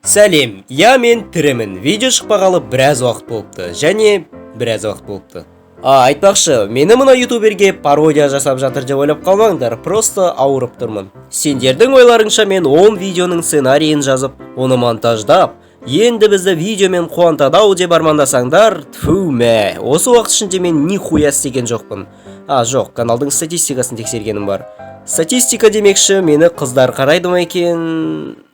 Сәлем, мен тірімін. Видео шықпағалы біраз уақыт болыпты. Айтпақшы, мені мына ютуберге пародия жасап жатыр деп ойлап қалмаңдар, просто ауырып тұрмын. Сендердің ойларыңша мен 10 видеоның сценарийін жазып, оны монтаждап, енді бізді видеомен қуантады-ау деп армандасаңдар, тфу мә, осы уақыт ішінде мен нихуя істеген жоқпын. Жоқ, каналдың статистикасын тексергенім бар. Статистика демекші, мені қыздар қарайды ма екен?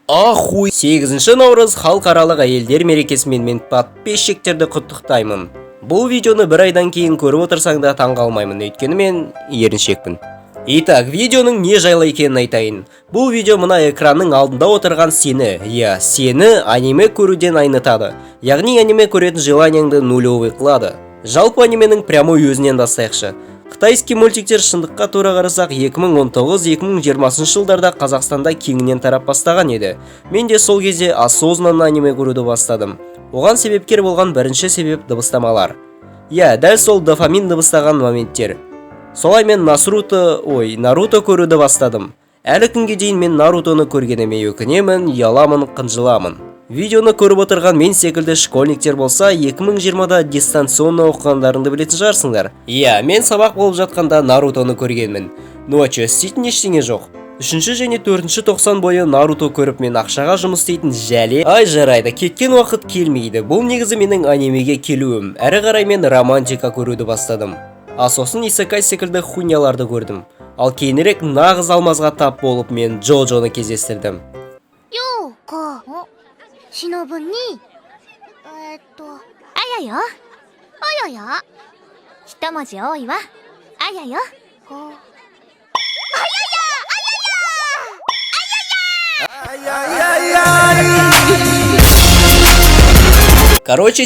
8 наурыз халықаралық әйелдер мерекесімен мен подписчиктерді құттықтаймын. Бұл видеоны бір айдан кейін көріп отырсаң да таңғалмаймын, өйткені мен еріншекпін. Итак, видеоның не жайлы екенін айтайын. Бұл видео мына экранның алдында отырған сені аниме көруден айнытады. Яғни аниме көретін желанияңды нулевый қылады. Жалпы анименің прямой өзінен бастайықшы. Қытайский мультиктер шындыққа тура қарасақ 2019-2020 жылдарда Қазақстанда кеңінен тарап бастаған еді. Мен де сол кезде осознанно аниме көруді бастадым. Оған себепкер болған бірінші себеп дыбыстамалар. Дәл сол дофамин дыбыстаған моменттер. Солай мен Наруто көруді бастадым. Әлі күнге дейін мен Нарутоны көргеніме өкінемін, ұяламын, қынжыламын. Видеоны көріп отырған мен секілді школьниктер болса, 2020-да дистанционно оқығандарыңды білетін шығарсыңдар. Мен сабақ болып жатқанда Нарутоны көргенмін. Істейтін ештеңе жоқ. 3 және 4 тоқсан бойы Наруто көріп мен ақшаға жұмыс істейтін жәле. Жарайды, кеткен уақыт келмейді. Бұл негізі менің анимеге келуім. Әрі қарай мен романтика көруді бастадым. Сосын исекай секілді хуйняларды көрдім. Ал кейінірек нағыз алмазға тап болып мен Джоджоны кездестірдім. しのぶにあやよ一文字多いわあやよ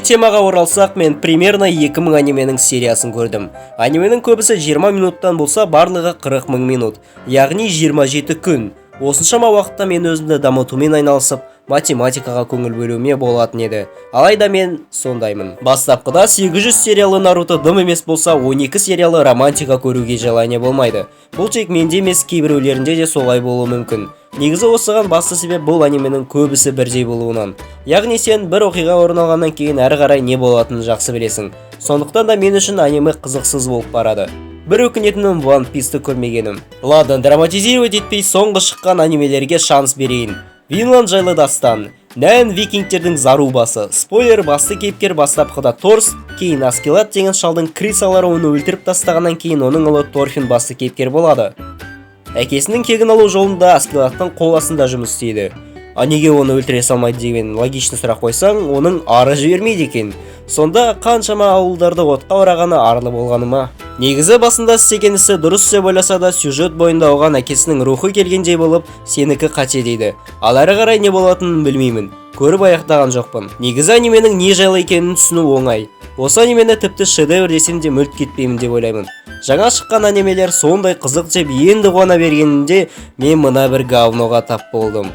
темаға оралсақ, мен примерно 2000 анименің сериясын көрдім. Анименің көбісі 20 минуттан болса, барлығы 40 000 минут, яғни 27 күн. Осыншама уақытта мен өзімді дамытумен айналысып, математикаға көңіл бөлуіме болатын еді. Алайда мен сондаймын. Бастапқыда 800 сериялы Наруто дым емес болса, 12 сериялы романтика көруге желание болмайды. Бұл тек менде емес, кейбіреулерінде де солай болуы мүмкін. Негізі осыған басты себеп бұл анименің көбісі бірдей болуынан. Яғни сен бір оқиға орын алғаннан кейін әрі қарай не болатынын жақсы білесің. Сондықтан да мен үшін аниме қызықсыз болып барады. Бір өкінетінім One Piece'ті көрмегенім. Ладно, драматизировать етпей соңғы шыққан анимелерге шанс берейін. Винланд жайлы дастан. Нән викингтердің зарубасы. Спойлер, басты кейіпкер бастапқыда Торс, кейін Аскелат деген шалдың крисалары оны өлтіріп тастағаннан кейін оның ұлы Торфин басты кейіпкер болады. Әкесінің кегін алу жолында Аскелаттың қол астында жұмыс істейді. Неге оны өлтіре салмайды деген логичный сұрақ қойсаң, оның ары жібермейді екен. Сонда қаншама ауылдарды отқа орағаны арлы болғаны ма? Негізі басында істеген ісі дұрыс деп ойласа да, сюжет бойында оған әкесінің рухы келгендей болып, сенікі қате дейді. Ал әрі қарай не болатынын білмеймін. Көріп аяқтаған жоқпын. Негізі анименің не жайлы екенін түсіну оңай. Осы анимені тіпті шедевр десем де мүлт кетпеймін деп ойлаймын. Жаңа шыққан анимелер сондай қызық деп енді қуана бергенінде мен мына бір говноға тап болдым.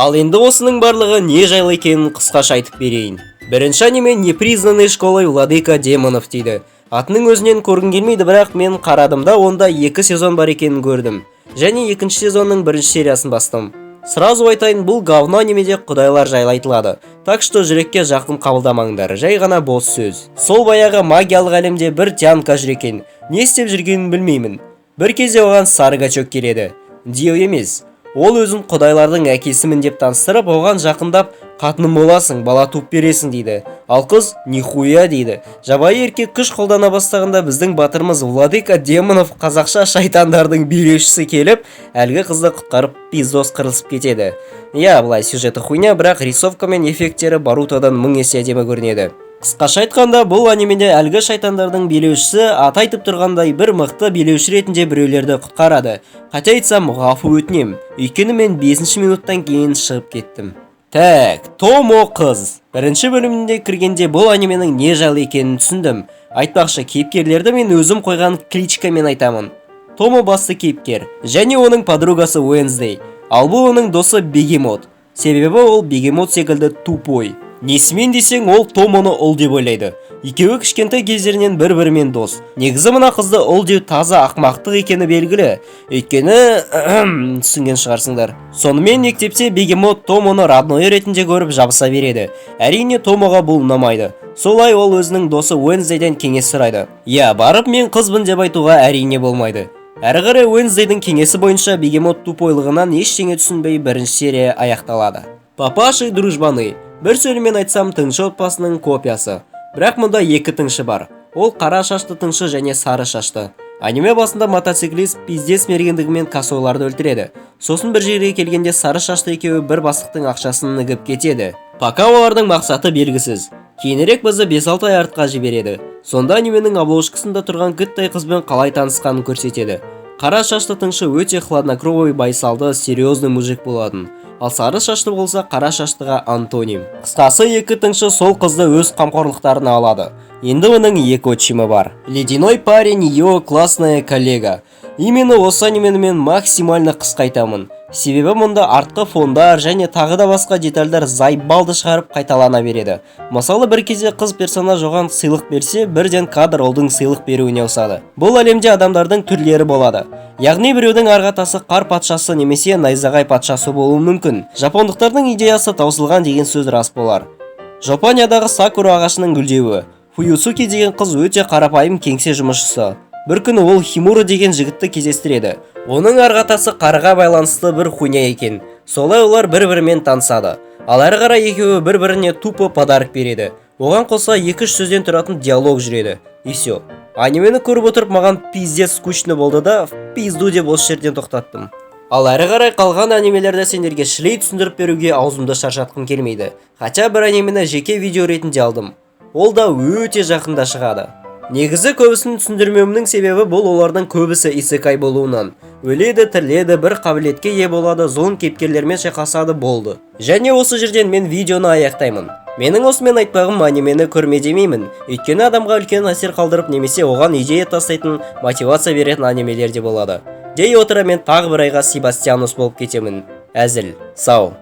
Ал енді осының барлығы не жайлы екенін қысқаша айтып берейін. Бірінші аниме непризнанный школой владыка демонов дейді. Атының өзінен көргім келмейді, бірақ мен қарадым да онда 2 сезон бар екенін көрдім. Және 2 сезонның 1 сериясын бастым. Сразу айтайын, бұл говно анимеде құдайлар жайлы айтылады. Так что жүрекке жақын қабылдамаңдар, жай ғана бос сөз. Сол баяғы магиялық әлемде бір тянка жүр екен. Не істеп жүргенін білмеймін. Бір кезде оған сары гачок келеді. Дио емес. Ол өзін құдайлардың әкесімін деп таныстырып, оған жақындап, қатыным боласың, бала туып бересің дейді. Ал қыз нихуя дейді. Жабайы еркек күш қолдана бастағанда біздің батырымыз владыка демонов, қазақша шайтандардың билеушісі келіп, әлгі қызды құтқарып пиздос қырылысып кетеді. Бұлай сюжеті хуйня, бірақ рисовка мен эффекттері Барутодан 1000 есе әдемі көрінеді. Қысқаша айтқанда, бұл анимеде әлгі шайтандардың билеушісі аты айтып тұрғандай бір мықты билеуші ретінде біреулерді құтқарады. Қате айтсам, ғафу өтінем, өйткені мен 5 минуттан кейін шығып кеттім. Томо қыз. Бірінші бөлімінде кіргенде бұл анименің не жайлы екенін түсіндім. Айтпақшы, кейіпкерлерді мен өзім қойған кличкамен айтамын. Томо басты кейіпкер, және оның подругасы Уэнсдей. Ал бұл оның досы Бегемот. Себебі ол Бегемот секілді тупой. Несімен десең, ол Томоны ұл деп ойлайды. Екеуі кішкентай кездерінен бір-бірімен дос. Негізі мына қызды ұл деу таза ақмақтық екені белгілі. Өйткені түсінген шығарсыңдар. Сонымен мектепте Бегемот Томоны родной ретінде көріп жабыса береді. Әрине Томоға бұл ұнамайды. Солай ол өзінің досы Уэнсдейден кеңес сұрайды. Я, барып мен қызбын деп айтуға әрине болмайды. Әрі қарай Уэнсдейдің кеңесі бойынша Бегемот тупойлығынан ештеңе түсінбей бірінші серия аяқталады. Папаши дружбаны. Бір сөйлемен айтсам, тыңшы отбасының копиясы. Бірақ мұнда екі тыңшы бар. Ол қара шашты тыңшы және сары шашты. Аниме басында мотоциклист пиздес мергендігімен косойларды өлтіреді. Сосын бір жерге келгенде сары шашты екеуі бір бастықтың ақшасын үгіп кетеді. Пока олардың мақсаты белгісіз. Кейінірек бізді 5-6 ай артқа жібереді. Сонда анименің обложкасында тұрған гыттай қызбен қалай танысқанын көрсетеді. Қара шашты тыңшы өте хладнокровный, байсалды, серьезный мужик болатын. Ал сары шашты болса қара шаштыға антоним. Қысқасы екі тыңшы сол қызды өз қамқорлықтарына алады. Енді оның екі отчимы бар. Ледяной парень, его классная коллега. Именно осы анимені мен максимально қысқа айтамын. Себебі мұнда артқы фондар және тағы да басқа детальдар зайбалды шығарып қайталана береді. Мысалы бір кезде қыз персонаж оған сыйлық берсе, бірден кадр олдың сыйлық беруіне ұсады. Бұл әлемде адамдардың түрлері болады. Яғни біреудің арғатасы қар патшасы немесе найзағай патшасы болуы мүмкін. Жапондықтардың идеясы таусылған деген сөз рас болар. Жапониядағы сакура ағашының гүлдеуі. Фуюсуки деген қыз өте қарапайым кеңсе жұмысшысы. Бір күні ол Химура деген жігітті кездестіреді. Оның арғатасы қарға байланысты бір хуйня екен. Солай олар бір-бірімен танысады. Ал әрі қарай екеуі бір-біріне тупо подарок береді. Оған қоса 2-3 сөзден тұратын диалог жүреді. И все. Анимені көріп отырып маған пиздец скучно болды да, пизду деп осы жерден тоқтаттым. Ал әрі қарай қалған анимелерді сендерге шілей түсіндіріп беруге аузымды шаршатқым келмейді. Хотя бір анимені жеке видео ретінде алдым. Ол да өте жақында шығады. Негізі көбісін түсіндірмеуімнің себебі бұл олардың көбісі исекай болуынан. Өледі, тіріледі, бір қабілетке ие болады, зұлым кейіпкерлермен шайқасады болды. Және осы жерден мен видеоны аяқтаймын. Менің осымен айтпағым анимені көрме демеймін. Өйткені адамға үлкен әсер қалдырып немесе оған идея тастайтын, мотивация беретін анимелер де болады. Дей отыра мен тағы бір айға Себастьянус болып кетемін. Әзіл, сау.